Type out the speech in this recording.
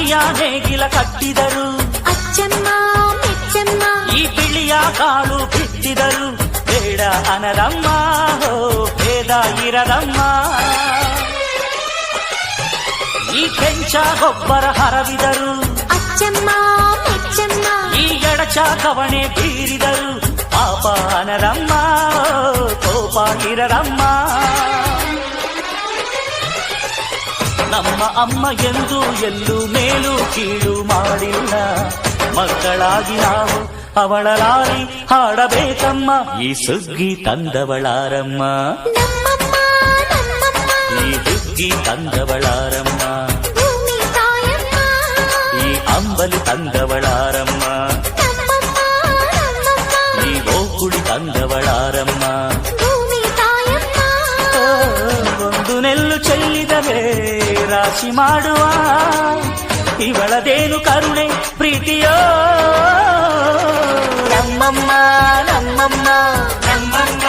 ಮಡಿಯ ನೇಗಿಲ ಕಟ್ಟಿದರು ಅಚ್ಚಮ್ಮ ಮೆಚ್ಚಮ್ಮ ಈ ಬಿಳಿಯ ಕಾಳು ಬಿಟ್ಟಿದರು ಬೇಡ ಅನರಮ್ಮ ಹೋ ಭೇದ ಇರದಮ್ಮ ಈ ಕೆಂಚ ಗೊಬ್ಬರ ಹರವಿದರು ಅಚ್ಚಮ್ಮ ಮೆಚ್ಚಮ್ಮ ಈ ಎಡಚ ಕವಣೆ ಬೀರಿದರು ಪಾಪ ಅನರಮ್ಮ ಕೋಪ ಇರದಮ್ಮ ನಮ್ಮ ಅಮ್ಮ ಎಂದು ಎಲ್ಲೂ ಮೇಲು ಕೀಳು ಮಾಡಿಲ್ಲ ಮಕ್ಕಳಾಗಿ ನಾವು ಅವಳ ಲಾಲಿ ಹಾಡಬೇಕಮ್ಮ ಈ ಸುಗ್ಗಿ ತಂದವಳಾರಮ್ಮ ನಮ್ಮಮ್ಮ ನಮ್ಮಮ್ಮ ಈ ಹುಗ್ಗಿ ತಂದವಳಾರಮ್ಮ ಭೂಮಿ ತಾಯಮ್ಮ ಈ ಅಂಬಲಿ ತಂದವಳಾರಮ್ಮ ನಮ್ಮಮ್ಮ ನಮ್ಮಮ್ಮ ಈ ಓಕುಳಿ ತಂದವಳಾರಮ್ಮ ಭೂಮಿ ತಾಯಮ್ಮ ಒಂದು ನೆಲ್ಲು ಚೆಲ್ಲಿದರೆ ರಾಶಿ ಮಾಡುವ ಇವಳದೇನು ಕರುಣೆ ಪ್ರೀತಿಯೋ ನಮ್ಮಮ್ಮ ನಮ್ಮಮ್ಮ ನಮ್ಮಮ್ಮ